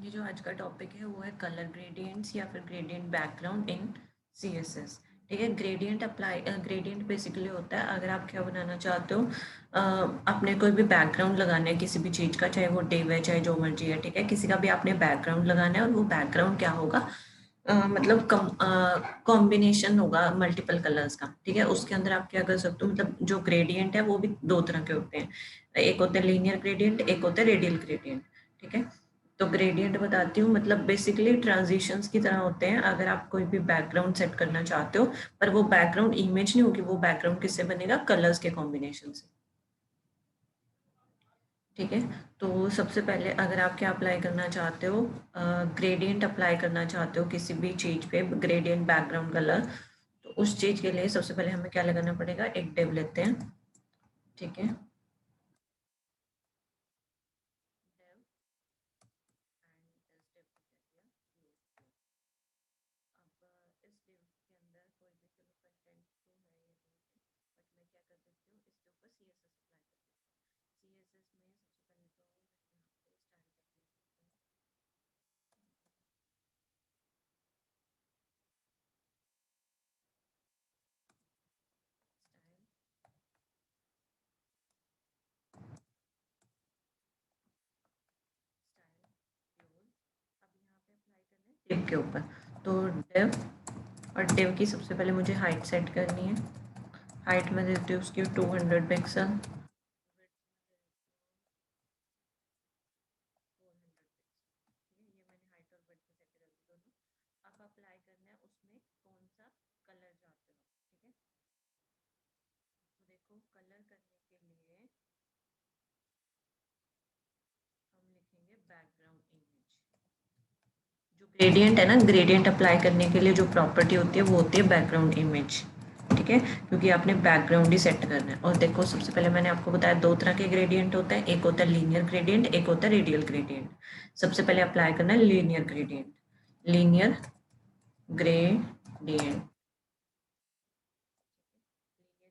ये जो आज का टॉपिक है वो है कलर ग्रेडियंट्स या फिर ग्रेडियंट बैकग्राउंड इन सीएसएस। ठीक है, ग्रेडियंट बेसिकली होता है अगर आप क्या बनाना चाहते हो, आपने कोई भी बैकग्राउंड लगाना है किसी भी चीज़ का, चाहे वो डिव है चाहे जो मर्जी है। ठीक है, किसी का भी आपने बैकग्राउंड लगाना है और वो बैकग्राउंड क्या होगा, मतलब कॉम्बिनेशन होगा मल्टीपल कलर्स का। ठीक है, उसके अंदर आप क्या कर सकते हो, मतलब जो ग्रेडियंट है वो भी दो तरह के होते हैं। एक होता है लीनियर ग्रेडियंट, एक होता है रेडियल ग्रेडियंट। ठीक है, तो ग्रेडियंट बताती हूँ, मतलब बेसिकली ट्रांजिशंस की तरह होते हैं। अगर आप कोई भी बैकग्राउंड सेट करना चाहते हो, पर वो बैकग्राउंड इमेज नहीं होगी, वो बैकग्राउंड किससे बनेगा, कलर्स के कॉम्बिनेशन से। ठीक है, तो सबसे पहले अगर आप क्या अप्लाई करना चाहते हो, ग्रेडियंट अप्लाई करना चाहते हो किसी भी चीज़ पे, ग्रेडियंट बैकग्राउंड कलर, तो उस चीज़ के लिए सबसे पहले हमें क्या लगाना पड़ेगा, एक डिव लेते हैं। ठीक है, डिव के ऊपर। तो डिव, और डिव की सबसे पहले मुझे हाइट सेट करनी है। हाइट में देती हूँ उसकी 200 पिक्सल। अब अप्लाई करना है उसमें कौन सा कलर चाहते हो। ठीक है, तो देखो कलर करने के लिए हम लिखेंगे बैकग्राउंड इमेज। जो ग्रेडियंट है ना, ग्रेडियंट अप्लाई करने के लिए जो प्रॉपर्टी होती है वो होती है बैकग्राउंड इमेज। ठीक है, क्योंकि आपने बैकग्राउंड ही सेट करना है। और देखो सबसे पहले मैंने आपको बताया दो तरह के ग्रेडियंट होते हैं, एक होता है लीनियर ग्रेडियंट, एक होता है रेडियल ग्रेडियंट। सबसे पहले अप्लाई करना है linear gradient. Linear gradient, linear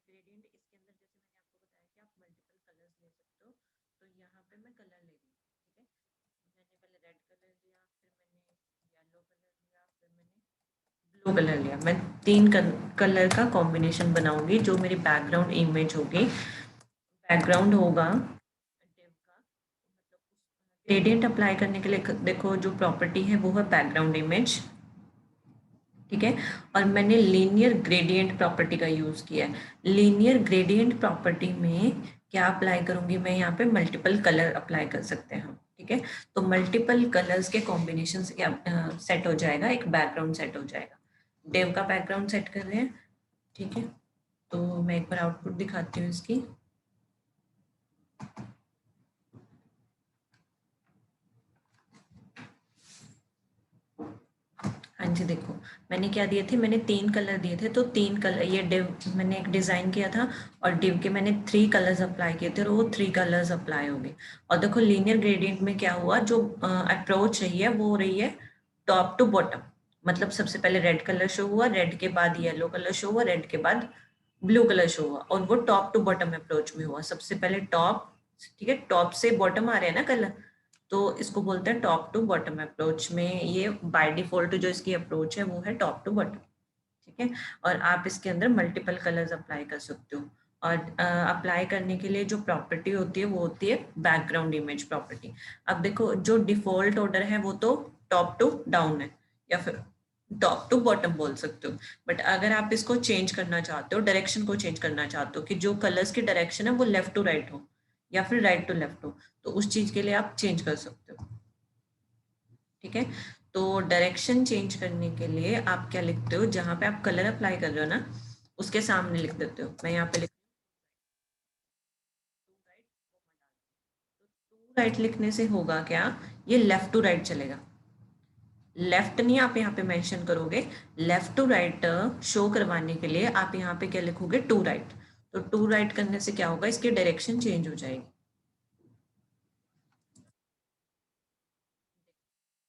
gradient इसके अंदर जैसे मैंने आपको बताया कि आप मल्टीपल कलर्स ले सकते हो। तो यहाँ पे मैं कलर ले रही हूँ। ठीक है, मैंने पहले रेड कलर लिया, फिर मैंने येलो कलर लिया, फिर मैंने ब्लू कलर लिया। मैं तीन कलर का कॉम्बिनेशन बनाऊंगी जो मेरी बैकग्राउंड इमेज होगी। बैकग्राउंड होगा div का, मतलब ग्रेडियंट अप्लाई करने के लिए देखो जो प्रॉपर्टी है वो है बैकग्राउंड इमेज। ठीक है, और मैंने लीनियर ग्रेडियंट प्रॉपर्टी का यूज किया है। लीनियर ग्रेडियंट प्रॉपर्टी में क्या अप्लाई करूंगी मैं, यहाँ पे मल्टीपल कलर अप्लाई कर सकते हैं हम। ठीक है, तो मल्टीपल कलर्स के कॉम्बिनेशन से क्या सेट हो जाएगा, एक बैकग्राउंड सेट हो जाएगा। डेव का बैकग्राउंड सेट कर रहे हैं। ठीक है, तो मैं एक बार आउटपुट दिखाती हूँ इसकी। हाँ जी, देखो मैंने क्या दिए थे, मैंने तीन कलर दिए थे। तो तीन कलर, ये डिव मैंने एक डिज़ाइन किया था और डिव के मैंने थ्री कलर्स अप्लाई किए थे और वो थ्री कलर्स अप्लाई हो गए। और देखो लीनियर ग्रेडियंट में क्या हुआ, जो अप्रोच रही है वो हो रही है टॉप टू बॉटम। मतलब सबसे पहले रेड कलर शो हुआ, रेड के बाद येलो कलर शो हुआ, रेड के बाद ब्लू कलर शो हुआ, और वो टॉप टू बॉटम अप्रोच में हुआ। सबसे पहले टॉप, ठीक है, टॉप से बॉटम आ रहे हैं ना कलर, तो इसको बोलते हैं टॉप टू बॉटम अप्रोच में। ये बाय डिफॉल्ट जो इसकी अप्रोच है वो है टॉप टू बॉटम। ठीक है, और आप इसके अंदर मल्टीपल कलर्स अप्लाई कर सकते हो। और अप्लाई करने के लिए जो प्रॉपर्टी होती है वो होती है बैकग्राउंड इमेज प्रॉपर्टी। अब देखो जो डिफॉल्ट ऑर्डर है वो तो टॉप टू डाउन है, या फिर टॉप टू बॉटम बोल सकते हो। बट अगर आप इसको चेंज करना चाहते हो, डायरेक्शन को चेंज करना चाहते हो कि जो कलर्स की डायरेक्शन है वो लेफ्ट टू राइट हो या फिर राइट टू लेफ्ट हो, तो उस चीज के लिए आप चेंज कर सकते हो। ठीक है, तो डायरेक्शन चेंज करने के लिए आप क्या लिखते हो, जहां पे आप कलर अप्लाई कर रहे हो ना उसके सामने लिख देते हो। मैं यहाँ पे लिख टू राइट लिखने से होगा क्या, ये लेफ्ट टू राइट चलेगा। लेफ्ट नहीं आप यहाँ पे मेंशन करोगे, लेफ्ट टू राइट शो करवाने के लिए आप यहाँ पे क्या लिखोगे, टू राइट। तो टू राइट करने से क्या होगा, इसकी डायरेक्शन चेंज हो जाएगी।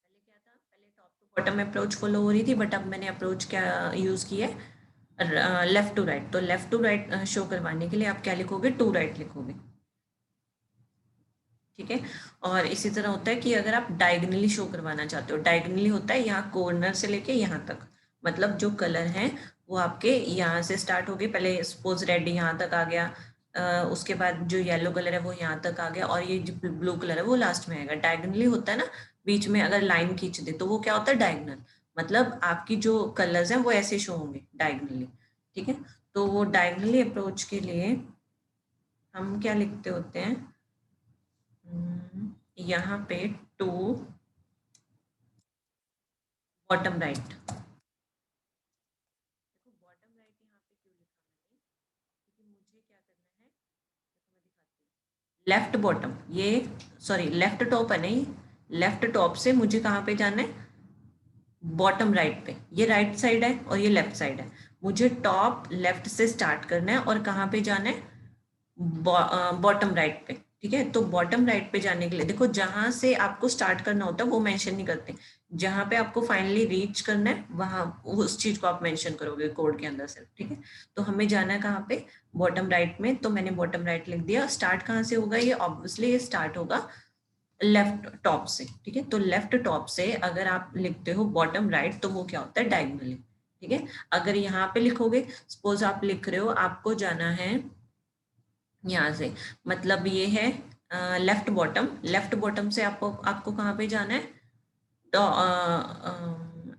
पहले क्या था, पहले top to bottom approach follow हो रही थी, बट अब मैंने अप्रोच क्या यूज की है, लेफ्ट टू राइट। तो लेफ्ट टू राइट शो करवाने के लिए आप क्या लिखोगे, टू राइट लिखोगे। ठीक है। और इसी तरह होता है कि अगर आप डायगनली शो करवाना चाहते हो, डायगनली होता है यहाँ कॉर्नर से लेके यहाँ तक, मतलब जो कलर है वो आपके यहाँ से स्टार्ट हो गए, पहले सपोज रेड यहाँ तक आ गया, उसके बाद जो येलो कलर है वो यहाँ तक आ गया, और ये जो ब्लू कलर है वो लास्ट में आएगा। डायगनली होता है ना, बीच में अगर लाइन खींच दे तो वो क्या होता है, डायगनल। मतलब आपकी जो कलर्स हैं वो ऐसे शो होंगे डायगनली। ठीक है, तो वो डायगनली अप्रोच के लिए हम क्या लिखते होते हैं, यहाँ पे टू बॉटम राइट। देखो बॉटम राइट यहाँ पे क्यों लिखा मैंने, क्योंकि मुझे क्या करना है, देखो मैं दिखाती हूँ, लेफ्ट बॉटम, ये सॉरी लेफ्ट टॉप है, नहीं लेफ्ट टॉप से मुझे कहाँ पे जाना है, बॉटम राइट पे। ये राइट साइड है और ये लेफ्ट साइड है, मुझे टॉप लेफ्ट से स्टार्ट करना है और कहाँ पे जाना है, बॉटम राइट पे। ठीक है, तो बॉटम राइट पे जाने के लिए देखो, जहां से आपको स्टार्ट करना होता है वो मेंशन नहीं करते, जहां पे आपको फाइनली रीच करना है वहां उस चीज को आप मेंशन करोगे कोड के अंदर से। ठीक है, तो हमें जाना है कहाँ पे, बॉटम राइट में, तो मैंने बॉटम राइट लिख दिया। स्टार्ट कहाँ से होगा, ये ऑब्वियसली ये स्टार्ट होगा लेफ्ट टॉप से। ठीक है, तो लेफ्ट टॉप से अगर आप लिखते हो बॉटम राइट तो वो क्या होता है, डायगनली। ठीक है, अगर यहाँ पे लिखोगे, सपोज आप लिख रहे हो आपको जाना है यहाँ से, मतलब ये है लेफ्ट बॉटम, लेफ्ट बॉटम से आपको आपको कहाँ पे जाना है, तो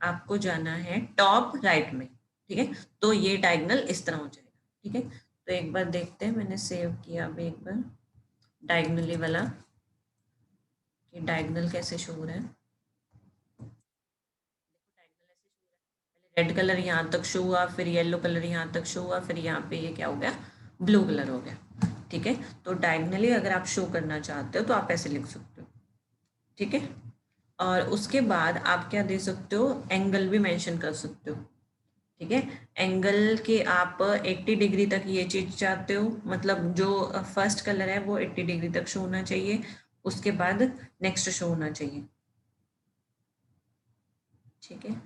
आपको जाना है टॉप राइट में। ठीक है, तो ये डायगनल इस तरह हो जाएगा। ठीक है, तो एक बार देखते हैं, मैंने सेव किया अभी एक बार डायगनली वाला, कि डायगनल कैसे शो हो रहा है। रेड कलर यहाँ तक शो हुआ, फिर येलो कलर यहाँ तक शो हुआ, फिर यहाँ पे ये क्या हो गया, ब्लू कलर हो गया। ठीक है, तो डायगनली अगर आप शो करना चाहते हो तो आप ऐसे लिख सकते हो। ठीक है, और उसके बाद आप क्या दे सकते हो, एंगल भी मेंशन कर सकते हो। ठीक है, एंगल के आप 80 डिग्री तक ये चीज चाहते हो, मतलब जो फर्स्ट कलर है वो 80 डिग्री तक शो होना चाहिए, उसके बाद नेक्स्ट शो होना चाहिए। ठीक है,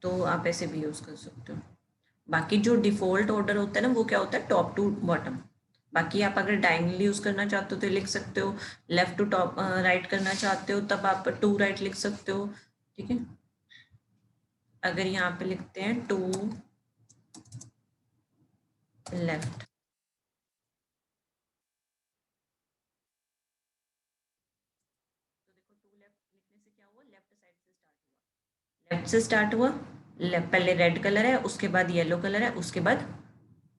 तो आप ऐसे भी यूज कर सकते हो। बाकी जो डिफॉल्ट ऑर्डर होता है ना वो क्या होता है, टॉप टू बॉटम। बाकी आप अगर डायगनली यूज करना चाहते हो तो लिख सकते हो, लेफ्ट टू टॉप राइट करना चाहते हो तब आप टू राइट लिख सकते हो। ठीक है, अगर यहाँ पे लिखते हैं टू लेफ्ट, तो देखो टू लेफ्ट लिखने से क्या हुआ, लेफ्ट साइड से स्टार्ट हुआ, लेफ्ट से स्टार्ट हुआ, पहले रेड कलर है, उसके बाद येलो कलर है, उसके बाद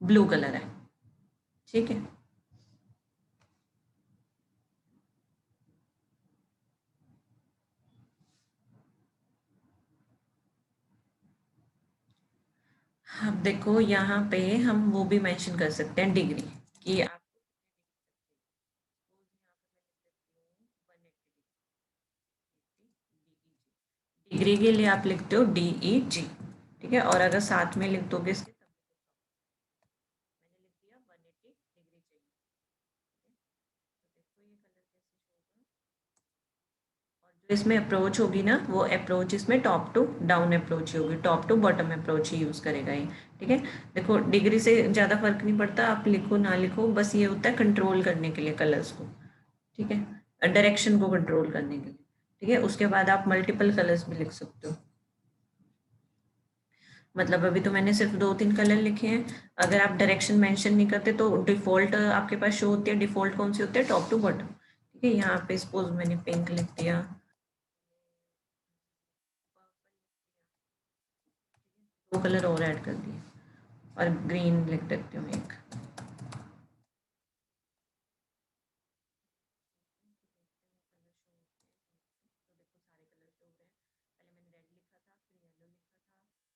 ब्लू कलर है। ठीक है, अब देखो यहाँ पे हम वो भी मेंशन कर सकते हैं डिग्री, कि आप डिग्री के लिए आप लिखते हो DEG। ठीक है, और अगर साथ में लिख दोगे इसके तब, मैंने लिख दिया 180 डिग्री चाहिए। ठीक है, तो देखो ये कलर कैसे शो होगा, और जो इसमें अप्रोच होगी ना वो अप्रोच इसमें टॉप टू डाउन अप्रोच ही होगी, टॉप टू बॉटम अप्रोच ही यूज करेगा ये। ठीक है, देखो डिग्री से ज़्यादा फर्क नहीं पड़ता, आप लिखो ना लिखो, बस ये होता है कंट्रोल करने के लिए कलर्स को। ठीक है, डायरेक्शन को कंट्रोल करने के लिए। ठीक है, उसके बाद आप मल्टीपल कलर्स भी लिख सकते हो, मतलब अभी तो मैंने सिर्फ दो तीन कलर लिखे हैं। अगर आप डायरेक्शन मेंशन नहीं करते तो डिफॉल्ट आपके पास शो होती है, डिफॉल्ट कौन सी होती है, टॉप टू बॉटम। ठीक है, यहाँ पे सपोज मैंने पिंक लिख दिया, दो कलर और ऐड कर दिए, और ग्रीन लिख देती हूँ एक। तो देखो सारे कलर शो हो रहे हैं, पहले मैंने रेड लिखा था, फिर येलो लिखा था,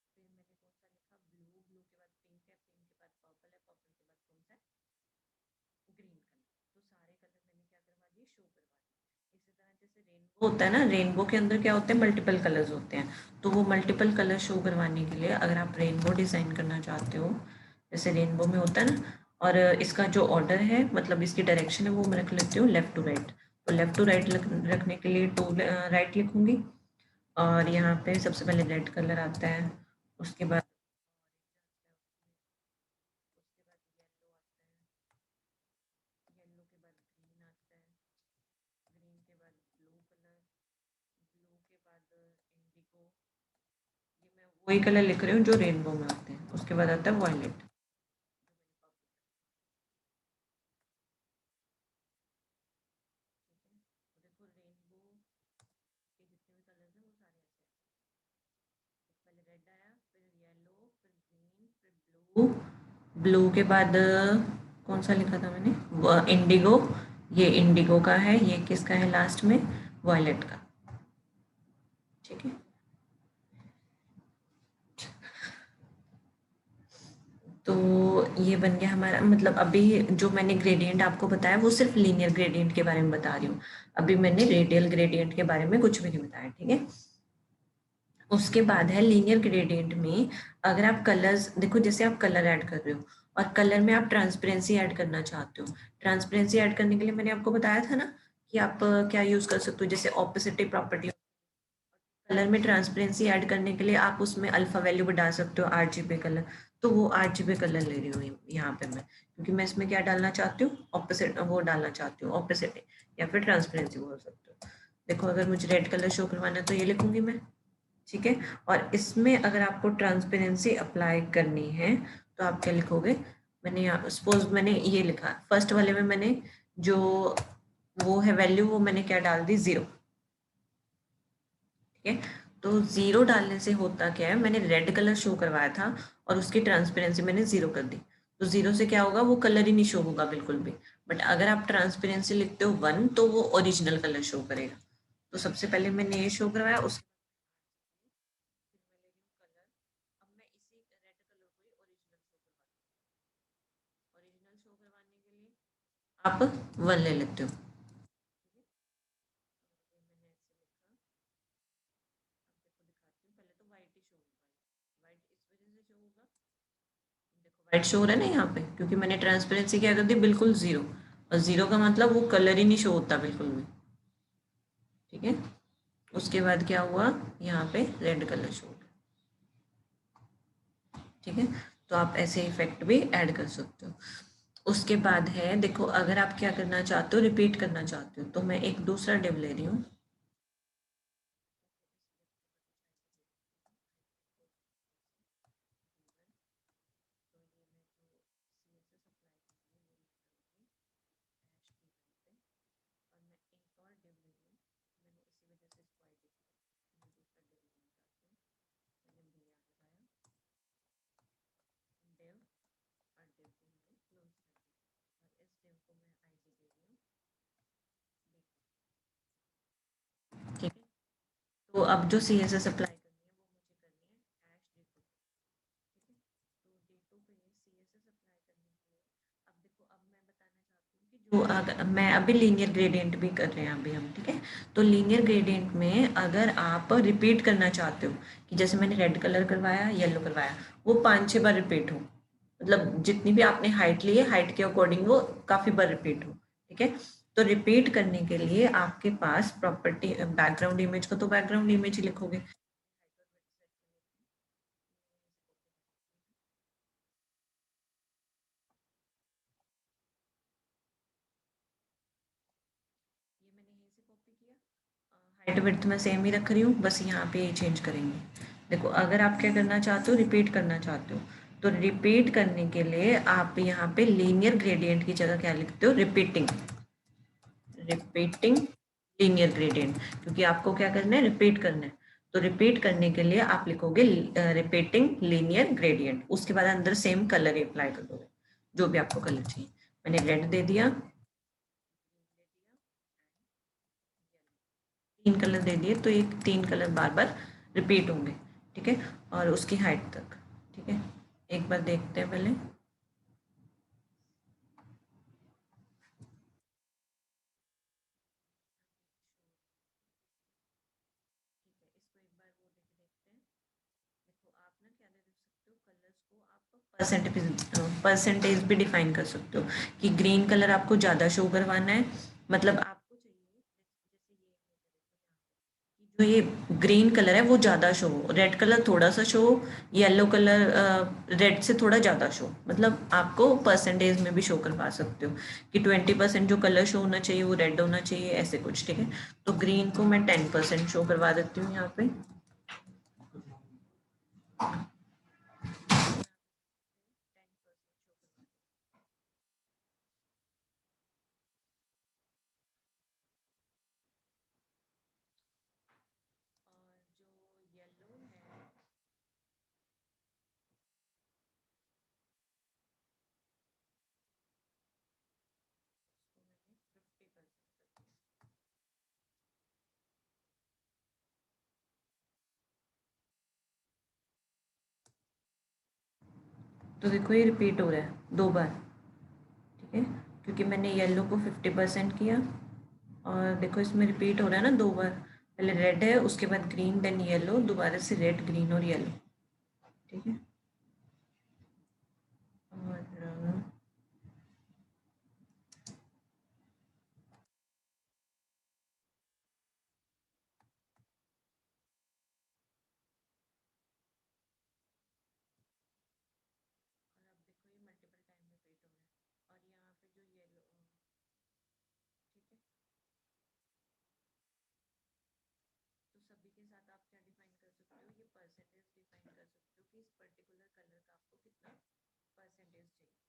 फिर मैंने कौन सा लिखा, ब्लू, ब्लू के बाद पिंक है, पिंक के बाद पर्पल है, पर्पल के बाद कौन सा है, ग्रीन कलर। तो सारे कलर मैंने क्या करवा दिए, शो करवा दिए। इसी तरह जैसे रेनबो होता है ना, रेनबो के अंदर क्या होते हैं, मल्टीपल कलर्स होते हैं, तो वो मल्टीपल कलर शो करवाने के लिए अगर आप रेनबो डिज़ाइन करना चाहते हो, जैसे रेनबो में होता है ना, और इसका जो ऑर्डर है, मतलब इसकी डायरेक्शन है वो मैं रख लेती हूँ लेफ्ट टू राइट, तो लेफ्ट टू राइट रखने के लिए टू राइट लिखूंगी, और यहाँ पे सबसे पहले रेड कलर आता है, उसके बाद उसके बाद येलो आता है, येलो के बाद ग्रीन आता है, वही कलर लिख रही हूँ जो रेनबो में होते हैं, उसके बाद आता है वॉयलेट। देखो रेनबो के जितने भी कलर्स हैं वो सारे ऐसे हैं। पहले रेड आया, फिर येलो, फिर ग्रीन, फिर ब्लू। ब्लू के बाद कौन सा लिखा था मैंने, इंडिगो। ये इंडिगो का है, ये किसका है लास्ट में, वॉयलेट का। ठीक है, तो ये बन गया हमारा, मतलब अभी जो मैंने ग्रेडियंट आपको बताया वो सिर्फ लीनियर ग्रेडियंट के बारे में बता रही हूँ। अभी मैंने रेडियल ग्रेडियंट के बारे में कुछ भी नहीं बताया, ठीक है। उसके बाद है लीनियर ग्रेडियंट में, अगर आप कलर्स देखो, जैसे आप कलर ऐड कर रहे हो और कलर में आप ट्रांसपेरेंसी ऐड करना चाहते हो। ट्रांसपेरेंसी ऐड करने के लिए मैंने आपको बताया था ना कि आप क्या यूज कर सकते हो, जैसे ऑपोसिटी प्रॉपर्टी। कलर में ट्रांसपेरेंसी ऐड करने के लिए आप उसमें अल्फा वैल्यू भी डाल सकते हो, आरजीबी कलर। तो वो आरजीबी कलर ले रही हूँ यहाँ पे मैं, क्योंकि मैं इसमें क्या डालना चाहती हूँ, ऑपोजिट वो डालना चाहती हूँ, ऑपोजिट या फिर ट्रांसपेरेंसी बोल सकते हो। देखो अगर मुझे रेड कलर शो करवाना है तो ये लिखूंगी मैं, ठीक है। और इसमें अगर आपको ट्रांसपेरेंसी अप्लाई करनी है तो आप क्या लिखोगे, मैंने यहाँ सपोज मैंने ये लिखा फर्स्ट वाले में, मैंने जो वो है वैल्यू वो मैंने क्या डाल दी, 0। ठीक है, तो 0 डालने से होता क्या है, मैंने रेड कलर शो करवाया था और उसकी ट्रांसपेरेंसी मैंने 0 कर दी। तो 0 से क्या होगा, वो कलर ही नहीं शो होगा बिल्कुल भी। बट अगर आप ट्रांसपेरेंसी लिखते हो 1 तो वो ओरिजिनल कलर शो करेगा। तो सबसे पहले मैंने ये शो करवाया, उसके फिर मैं ले रही हूँ कलर। अब मैं इसी रेड कलर को ही ओरिजिनल शो करवाती हूँ। ओरिजिनल शो करवाने के लिए आप 1 ले लेते हो, ठीक है। ये मैंने ऐसे लिखा, अब देखो दिखाती हूँ, पहले तो वाइट ही शो होगा, वाइट इस वजह से शो होगा, देखो वाइट शो हो रहा है ना यहाँ पे, क्योंकि मैंने ट्रांसपेरेंसी क्या कर दी, बिल्कुल 0। और 0 का मतलब वो कलर ही नहीं शो होता बिल्कुल भी, ठीक है। उसके बाद क्या हुआ, यहाँ पे रेड कलर शो हो गया, ठीक है। तो आप ऐसे इफेक्ट भी ऐड कर सकते हो। उसके बाद है, देखो अगर आप क्या करना चाहते हो, रिपीट करना चाहते हो, तो मैं एक दूसरा डिव ले रही हूँ। तो ये मैं जो CSS अप्लाई करूँगी वो मैं करूँगी डैश की पे, और मैं एक और डिव ले रही हूँ। मैंने इसी वजह से इसको आईडी किया, मैं दूसरा डिव लेना चाहती हूँ। मैंने बी आर लगाया, डिव, और डिव को मैंने क्लोज कर दिया, और इस डिव को मैं आईडी दे रही हूँ बी, ठीक है। तो अब जो CSS अप्लाई करनी है वो मुझे करनी है डैश D2, ठीक है। तो D2 पे CSS अप्लाई करने के लिए, अब देखो अब मैं बताना चाहती हूँ कि जो अगर मैं अभी लीनियर ग्रेडियंट भी कर रहे हैं अभी हम, ठीक है। तो लीनियर ग्रेडियंट में अगर आप रिपीट करना चाहते हो, कि जैसे मैंने रेड कलर करवाया, येलो करवाया, वो 5-6 बार रिपीट हो, मतलब जितनी भी आपने हाइट ली है हाइट के अकॉर्डिंग वो काफी बार रिपीट हो, ठीक है। तो रिपीट करने के लिए आपके पास प्रॉपर्टी, बैकग्राउंड इमेज को तो बैकग्राउंड इमेज ही लिखोगे। ये मैंने यहीं से कॉपी किया, हाइट विड्थ मैं सेम ही रख रही हूँ, बस यहाँ पे ही चेंज करेंगे। देखो अगर आप क्या करना चाहते हो, रिपीट करना चाहते हो, तो रिपीट करने के लिए आप यहाँ पे लीनियर ग्रेडियंट की जगह क्या लिखते हो, रिपीटिंग, रिपीटिंग लीनियर ग्रेडियंट, क्योंकि आपको क्या करना है, रिपीट करना है। तो रिपीट करने के लिए आप लिखोगे रिपीटिंग लीनियर ग्रेडियंट, उसके बाद अंदर सेम कलर ही अप्लाई कर दोगे, जो भी आपको कलर चाहिए। मैंने रेड दे दिया, 3 कलर दे दिए, तो ये 3 कलर बार बार रिपीट होंगे, ठीक है। और उसकी हाइट तक, ठीक है। एक बार देखते हैं पहले, ठीक है, इसको एक बार वो देख देखते हैं। देखो आप ना क्या दे सकते हो, कलर्स को आप परसेंटेज भी डिफाइन कर सकते हो, कि ग्रीन कलर आपको ज़्यादा शो करवाना है, मतलब आपको चाहिए जैसे जो ये ग्रीन कलर है वो ज़्यादा शो हो, रेड कलर थोड़ा सा शो हो, येलो कलर रेड से थोड़ा ज़्यादा शो, मतलब आपको परसेंटेज में भी शो करवा सकते हो, कि 20% जो कलर शो होना चाहिए वो रेड होना चाहिए, ऐसे कुछ, ठीक है। तो ग्रीन को मैं 10% शो करवा देती हूँ यहाँ पे, तो देखो ये रिपीट हो रहा है 2 बार, ठीक है, क्योंकि मैंने येलो को 50% किया और देखो इसमें रिपीट हो रहा है ना 2 बार। पहले रेड है, उसके बाद ग्रीन, देन येलो, दोबारा से रेड, ग्रीन और येलो, ठीक है। और अब देखो ये मल्टीपल टाइम रिपीट हो रहा है और यहाँ पे जो येलो, ठीक है। तो सभी के साथ आप क्या डिफाइन कर सकते हो, ये परसेंटेज डिफाइन कर सकते हो कि इस पर्टिकुलर कलर का आपको कितना परसेंटेज चाहिए।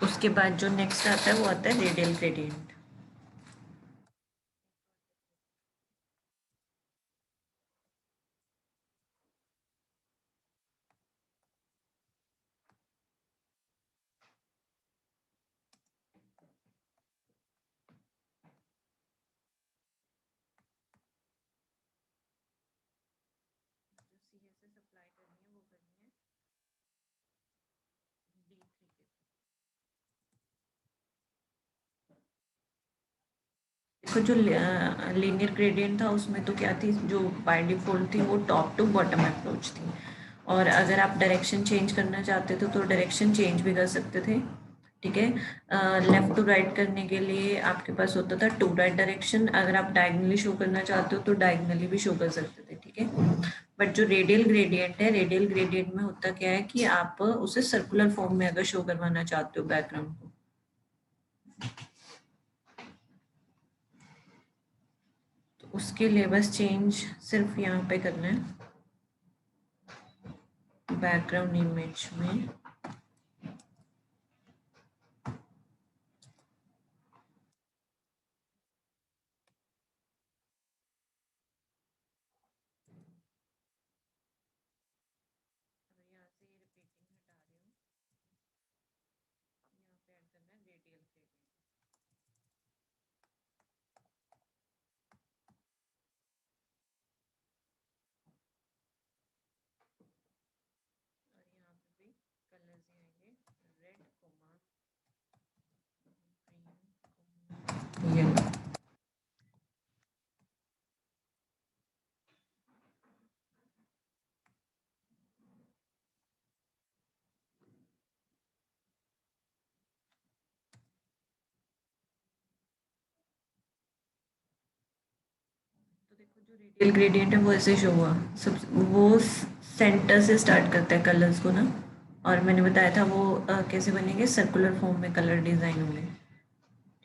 उसके बाद जो नेक्स्ट आता है वो आता है रेडियल ग्रेडियंट। जो CSS अप्लाई करनी है वो करनी है D3 के थ्रू। देखो जो लीनियर ग्रेडियंट था उसमें तो क्या थी, जो बाय डिफॉल्ट थी वो टॉप टू बॉटम अप्रोच थी, और अगर आप डायरेक्शन चेंज करना चाहते थे तो डायरेक्शन चेंज भी कर सकते थे, ठीक है। लेफ्ट टू राइट करने के लिए आपके पास होता था टू राइट डायरेक्शन, अगर आप डायगनली शो करना चाहते हो तो डायगनली भी शो कर सकते थे, ठीक है। बट जो रेडियल ग्रेडियंट है, रेडियल ग्रेडियंट में होता क्या है कि आप उसे सर्कुलर फॉर्म में अगर शो करवाना चाहते हो बैकग्राउंड को, तो उसके लिए बस चेंज सिर्फ यहाँ पे करना है बैकग्राउंड इमेज में। और यहाँ से ये रिपीटिंग हटा रही हूँ, यहाँ पे ऐड करना है रेडियल ग्रेडियंट। और यहाँ पे भी कलर्स ही आएंगे, रेड कोमा ग्रीन येलो। तो देखो जो रेडियल ग्रेडियंट है वो ऐसे शो हुआ, सब वो सेंटर से स्टार्ट करता है कलर्स को ना, और मैंने बताया था वो कैसे बनेंगे, सर्कुलर फॉर्म में कलर डिजाइन होंगे,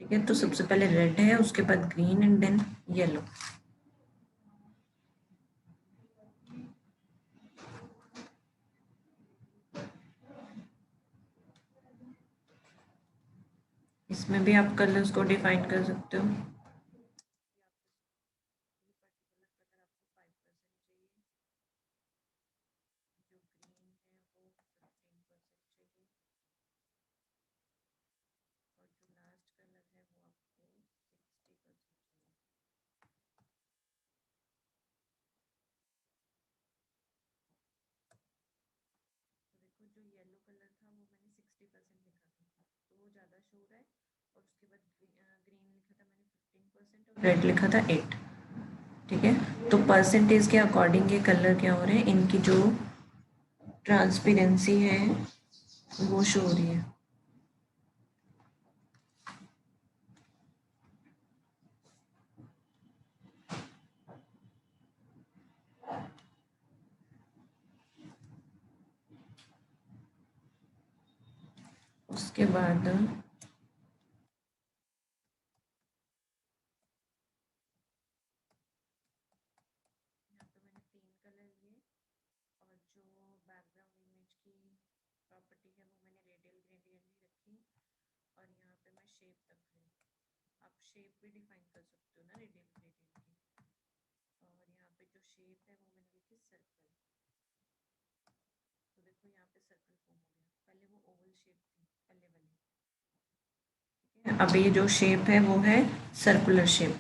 ठीक है। तो सबसे पहले रेड है, उसके बाद ग्रीन एंड देन येलो। इसमें भी आप कलर्स को डिफाइन कर सकते हो। ये पर्टिकुलर कलर आपको 5% चाहिए, जो ग्रीन है वो 15% चाहिए, और जो लास्ट कलर है वो आपको 60% चाहिए। तो देखो जो येलो कलर था वो मैंने 60% लिखा था, तो वो ज़्यादा शो रहा है, और उसके बाद ग्रीन लिखा था मैंने 15% और रेड लिखा था 8, ठीक है। तो परसेंटेज के अकॉर्डिंग ये कलर क्या हो रहे हैं, इनकी जो ट्रांसपेरेंसी है वो शो हो रही है। उसके बाद यहाँ पे मैंने 3 कलर लिए, और जो बैकग्राउंड इमेज की प्रॉपर्टी है वो मैंने रेडियल ग्रेडियंट ही रखी, और यहाँ पे मैं शेप रख रही हूँ। आप शेप भी डिफाइन कर सकते हो ना रेडियल ग्रेडियंट की, और यहाँ पे जो शेप है वो मैंने लिखी सर्कल। तो देखो यहाँ पे सर्कल फॉर्म हो गया, पहले वो ओवल शेप थी पहले वाली, ठीक है। अब ये जो शेप है वो है सर्कुलर शेप,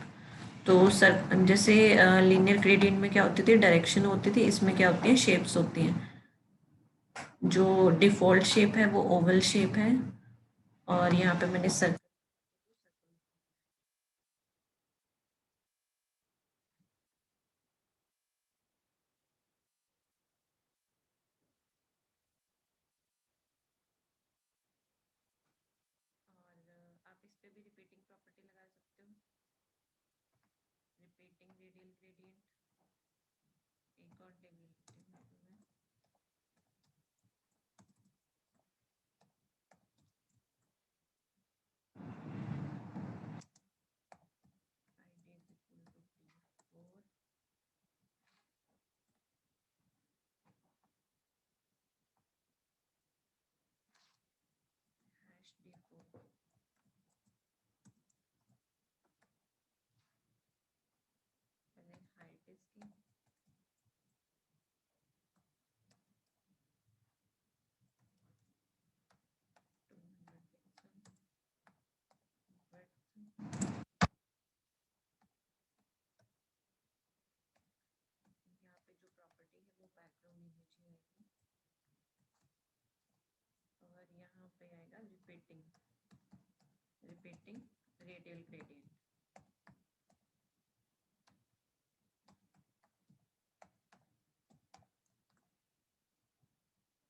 तो सर जैसे लीनियर ग्रेडियंट में क्या होती थी, डायरेक्शन होती थी, इसमें क्या होती है, शेप्स होती हैं। जो डिफ़ॉल्ट शेप है वो ओवल शेप है, और यहाँ पे मैंने सर्कल। और आप इस पे भी रिपीटिंग प्रॉपर्टी लगा सकते हो, रिपीटिंग रेडियल ग्रेडियंट। एक और टेबल में id is equal to d4 hash d4। पहले हाइट इसकी 200 पिक्सल, ब्रेड्थ। यहाँ पे जो प्रॉपर्टी है वो बैकग्राउंड इमेज ही आएगी, और यहाँ पे आएगा रिपीटिंग, रिपीटिंग रेडियल ग्रेडियंट।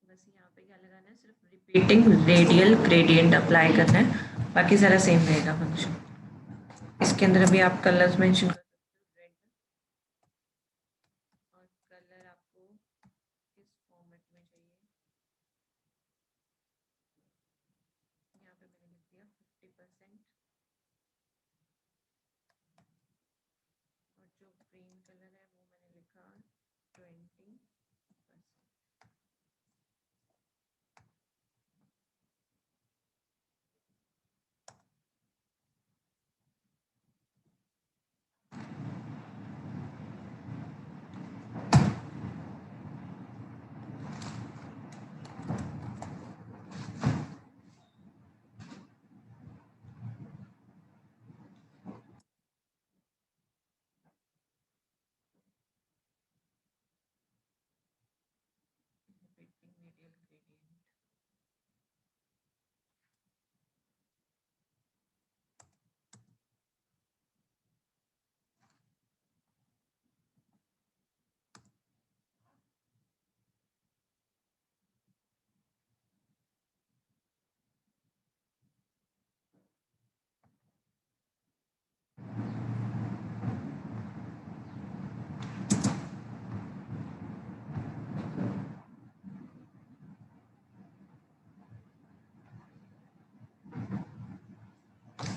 बस यहाँ पे क्या लगाना है, सिर्फ रिपीटिंग रेडियल ग्रेडियंट अप्लाई करना है, बाकी सारा सेम रहेगा फंक्शन। इसके अंदर अभी आप कलर्स मेंशन कर सकते हो, रेड, और कलर आपको किस फॉर्मेट में चाहिए, यहाँ पे मैंने लिख दिया 50%, और जो ग्रीन कलर है वो मैंने लिखा 20%। Repeating radial gradient.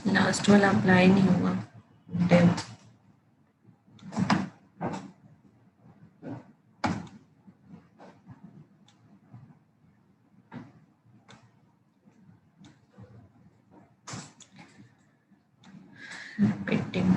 लास्ट वाला अप्लाई नहीं हुआ, डेव। रिपीटिंग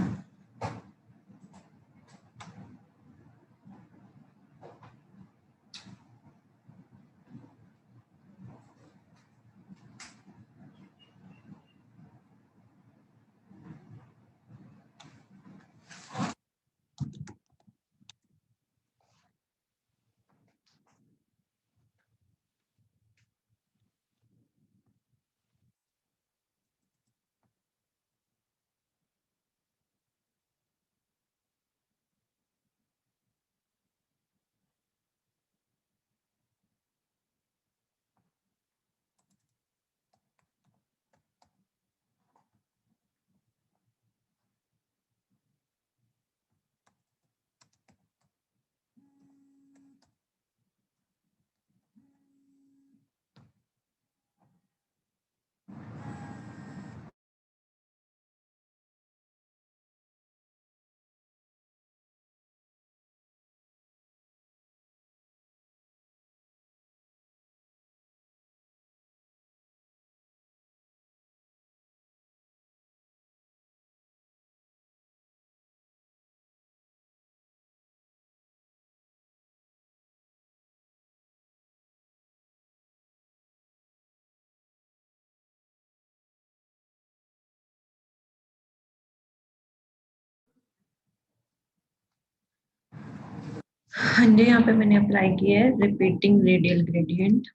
हाँ जी, यहाँ पे मैंने अप्लाई किया है रिपीटिंग रेडियल ग्रेडियंट,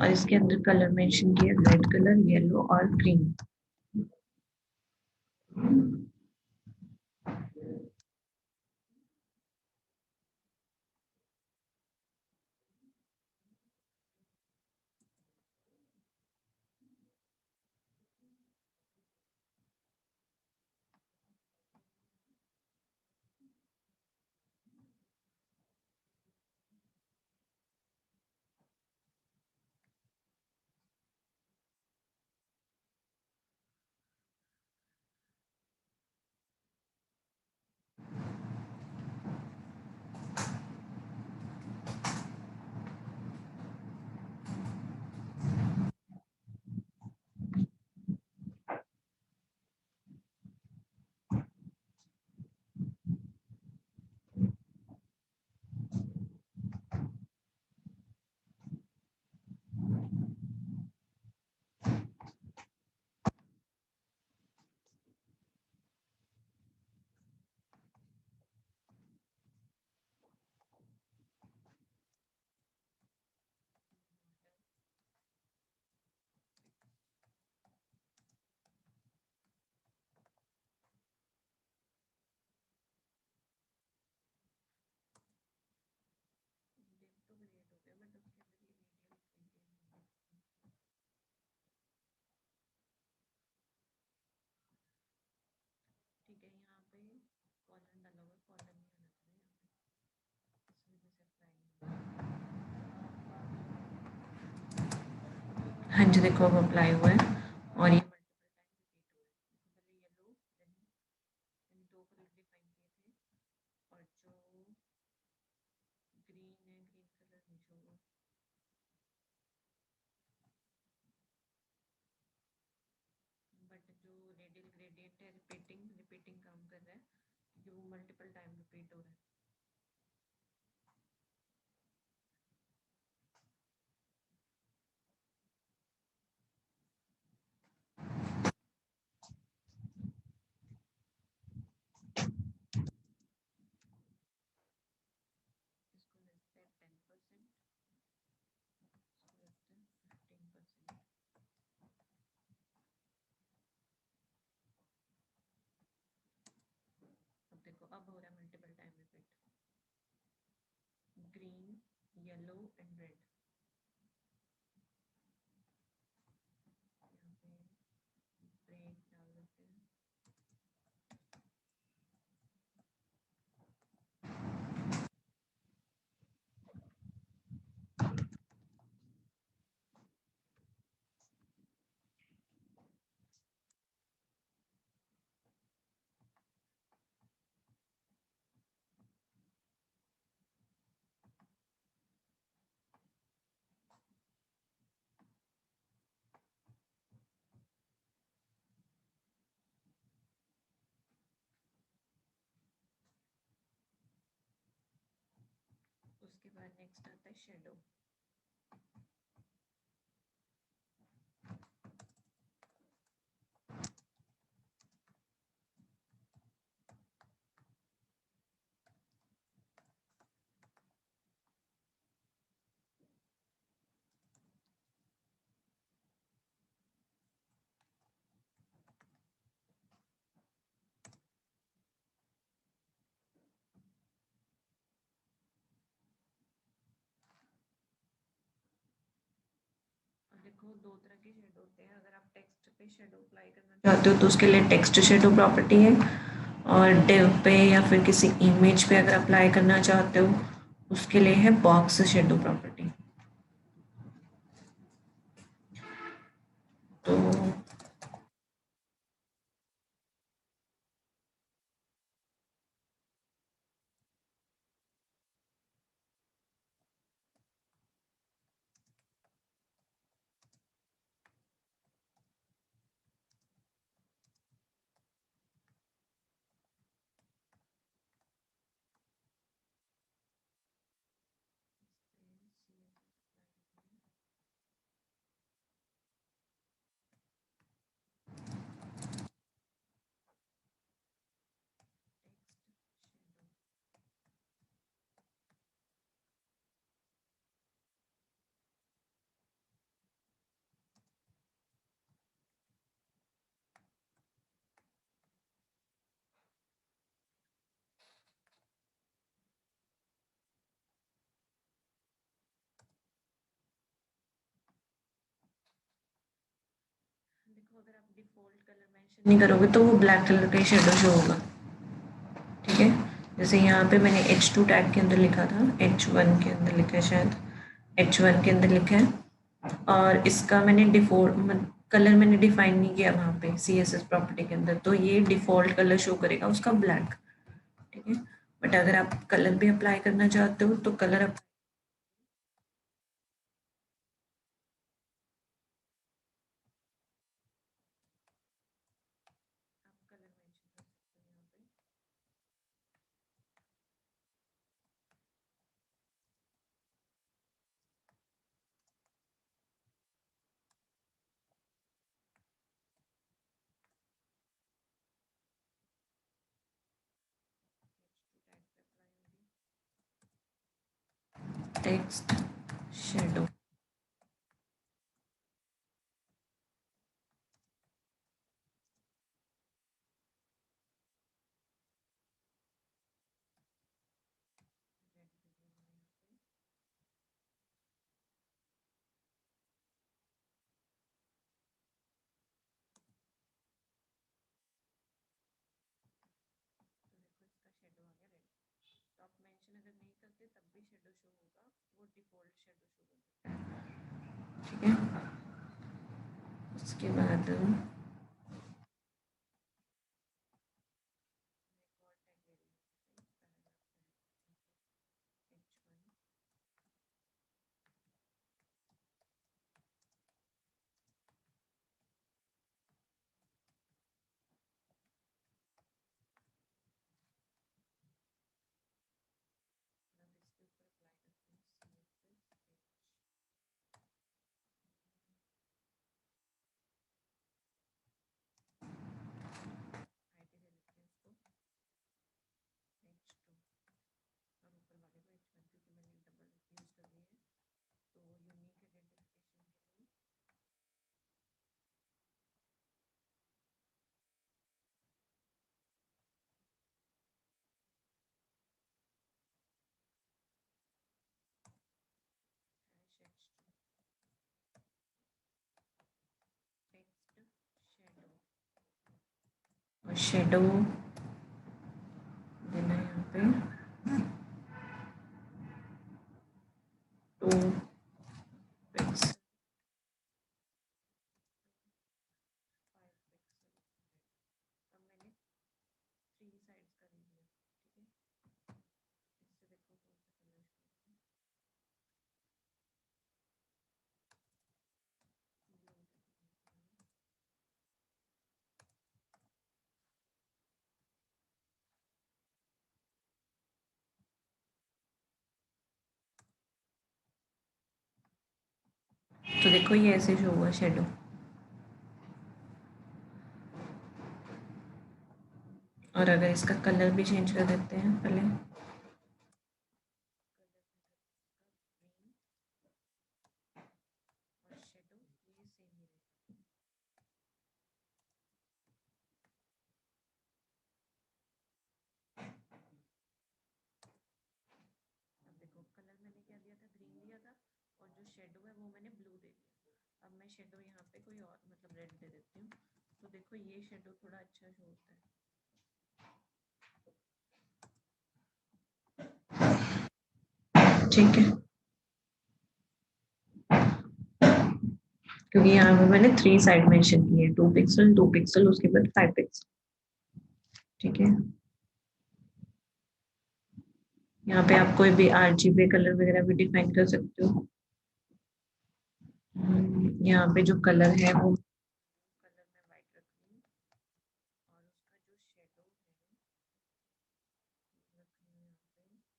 और इसके अंदर कलर मेंशन किया है रेड कलर, येलो और ग्रीन। ठीक है, यहाँ पे कॉलन डाला हुआ है, कॉलन नहीं आना चाहिए यहाँ पे, इस वजह से अप्लाई। हाँ जी, देखो अब अप्लाई हुआ है, और ये मल्टीपल टाइम रिपीट हो रहा है। पहले येलो, देन मैंने दो कलर डिफाइन किए थे, और जो ग्रीन है, ग्रीन कलर नीचे होगा, बट जो रेडियल ग्रेडियंट है रिपीटिंग रिपीटिंग काम कर रहा है, क्योंकि वो मल्टीपल टाइम रिपीट हो रहा है। इसको लेते हैं 10%, इसको लेते हैं 15%। अब देखो, अब हो रहा है multiple time repeat, green, yellow and red. यहाँ पे रेड डाल देते हैं। उसके बाद नेक्स्ट आता है शेडो। अब देखो, दो तरह के शेडो होते हैं। अगर आप टेक्स्ट पे शेडो अप्लाई करना चाहते हो तो उसके लिए टेक्स्ट शेडो प्रॉपर्टी है, और डिव पे या फिर किसी इमेज पे अगर अप्लाई करना चाहते हो उसके लिए है बॉक्स शेडो प्रॉपर्टी। तो अगर आप डिफ़ॉल्ट कलर मेंशन नहीं करोगे तो वो ब्लैक कलर का ही शेडो शो होगा, ठीक है। जैसे यहाँ पे मैंने H2 टैग के अंदर लिखा था, H1 के अंदर लिखा है शायद, H1 के अंदर लिखा है, और इसका मैंने डिफ़ॉल्ट कलर मैंने डिफाइन नहीं किया वहाँ पे CSS प्रॉपर्टी के अंदर, तो ये डिफ़ॉल्ट कलर शो करेगा उसका ब्लैक, ठीक है। बट अगर आप कलर भी अप्लाई करना चाहते हो तो कलर टेक्स्ट शेडो, तो आप मेंशन अगर नहीं करते तब भी शेडो शो होगा, वो डिफ़ॉल्ट शेडो शो कर देता है, ठीक है। उसके बाद शेडो देना है यहाँ पे 2 पिक्सल, 5 पिक्सल। अब मैंने 3 साइड्स कर दिया, ठीक है। इससे देखो कौन सा कलर शो होता है, तो देखो ये ऐसे शो हुआ शेडो। और अगर इसका कलर भी चेंज कर देते हैं पहले, और शेडो ये सेम ही रहेगा। अब देखो कलर मैंने क्या दिया था, ग्रीन दिया था, और जो शेडो है वो मैंने ब्लू दे दिया। अब मैं शेडो यहाँ पे कोई और मतलब रेड दे देती हूँ, तो देखो ये शेडो थोड़ा अच्छा शो होता है, ठीक है। क्योंकि यहाँ पे मैंने 3 साइड मेंशन की है, 2 पिक्सल 2 पिक्सल, उसके बाद 5 पिक्सल, ठीक है। यहाँ पे आप कोई भी RGB कलर वगैरह भी डिफाइन कर सकते हो। यहाँ पे जो कलर है वो कलर मैं वाइट रख रही हूँ, और उसका जो शेडो है रख रही हूँ यहाँ पे हेक्स कलर।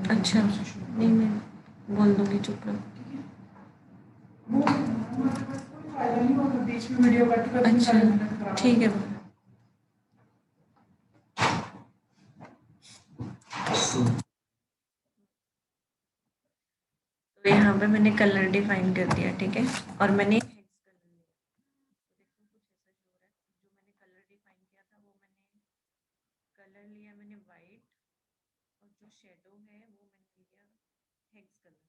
अच्छा नहीं, मैं बोल दूंगी, चुप रहो। अच्छा ठीक है। तो यहाँ पे मैंने कलर डिफाइन कर दिया, ठीक है, और मैंने हेक्स कलर लिया। तो देखो कुछ ऐसा शो हो रहा है, जो मैंने कलर डिफाइन किया था वो मैंने कलर लिया मैंने वाइट, और जो शेडो है वो मैंने लिया हेक्स कलर,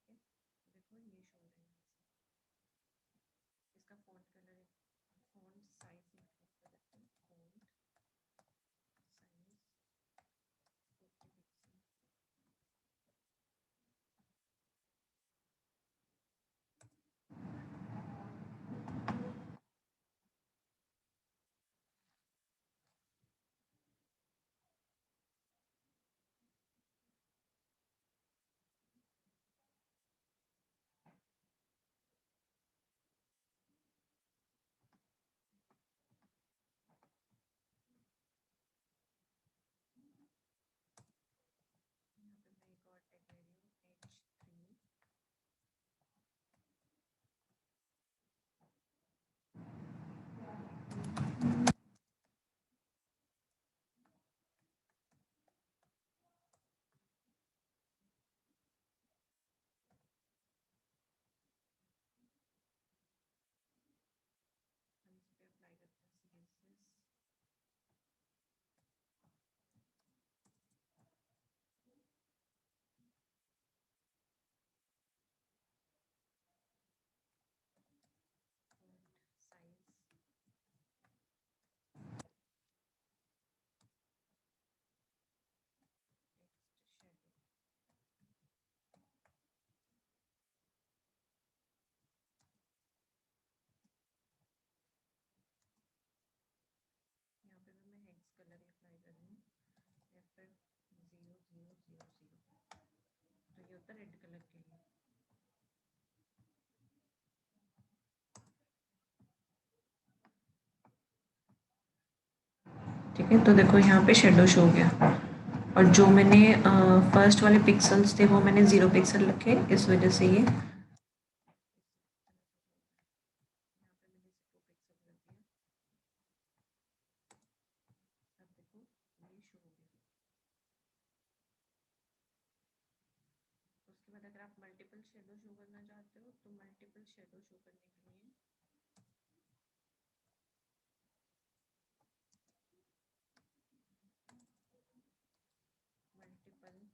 ठीक है। तो देखो ये शो हो रहा है, इसका फॉन्ट कलर है, फॉन्ट साइज इंक्रीज कर देते हैं, फॉन्ट साइज 40 पिक्सल। यहाँ पे मैं एक और टैग ले रही हूँ, H3। हम इस पे अप्लाई करते हैं CSS। Font size, text shadow. यहाँ पे भी मैं हेक्स कलर अप्लाई कर रही हूँ, FF0000, तो ये होता है रेड कलर के लिए। ठीक है, तो देखो यहाँ पे शेडो शो हो गया, और जो मैंने फर्स्ट वाले पिक्सल्स थे वो मैंने 0 पिक्सल रखे, इस वजह से ये यहाँ पे मैंने इसे 2 पिक्सल कर दिया। अब देखो ये शो हो गया। उसके बाद अगर आप मल्टीपल शेडो शो करना चाहते हो तो मल्टीपल शेडो शो करने के लिए मल्टीपल शेडो,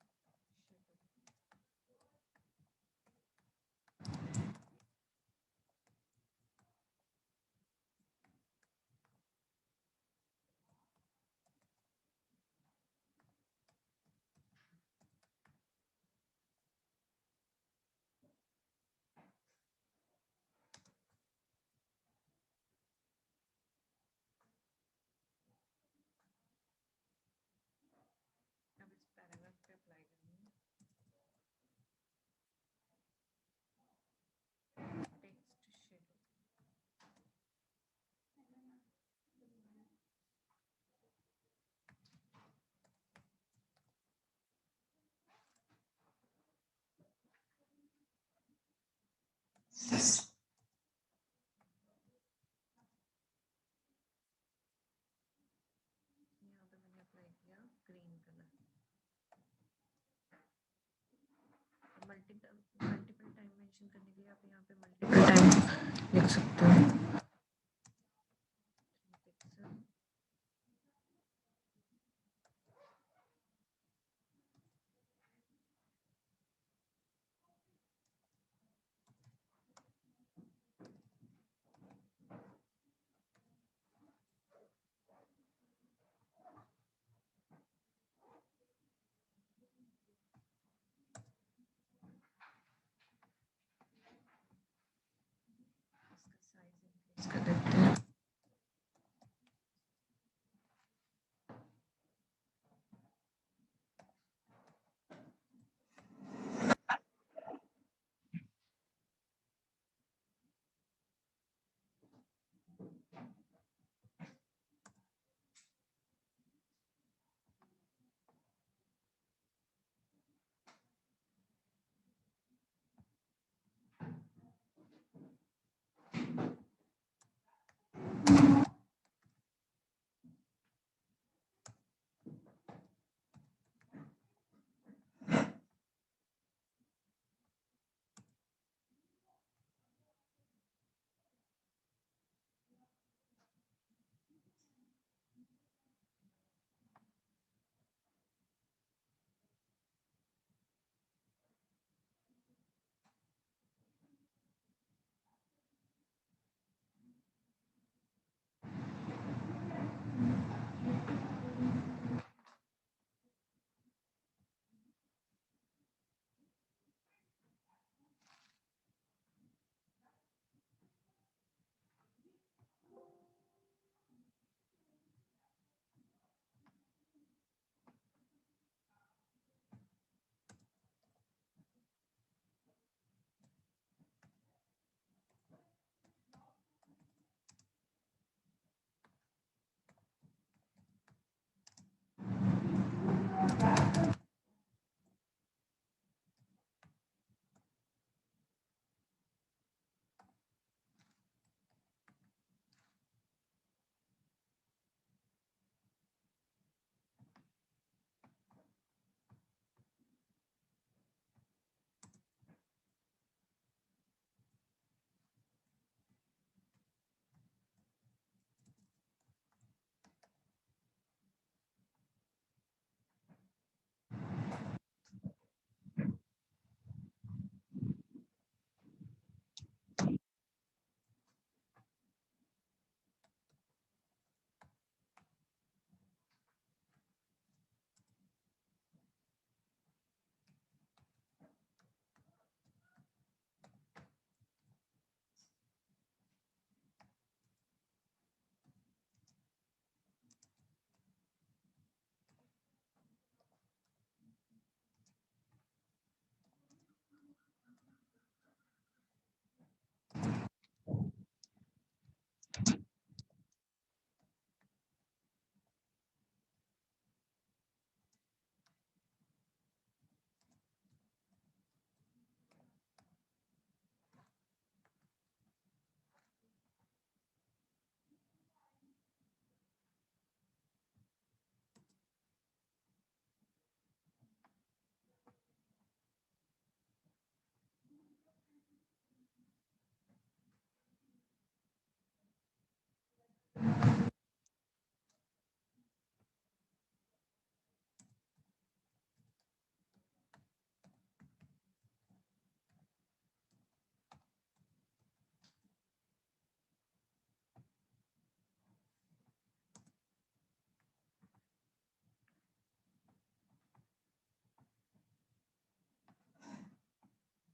अब इस पैराग्राफ पे अप्लाई करेंगे टेक्स्ट शेडो। यहाँ पे मैंने अप्लाई किया green colour. Multiple time mention करने के लिए आप यहाँ पे मल्टीपल टाइम लिख सकते हो, 3 पिक्सल। इसका साइज इंक्रीज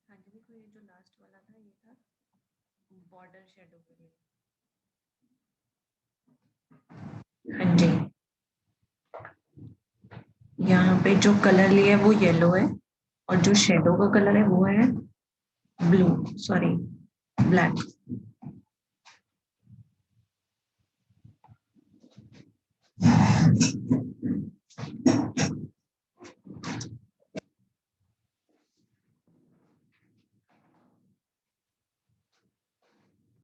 हाँ जी, देखो ये जो लास्ट वाला था ये था बॉर्डर शेडो के लिए। हाँ जी, यहाँ पे जो कलर लिया है वो येलो है और जो शेडो का कलर है वो है ब्लू, सॉरी ब्लैक।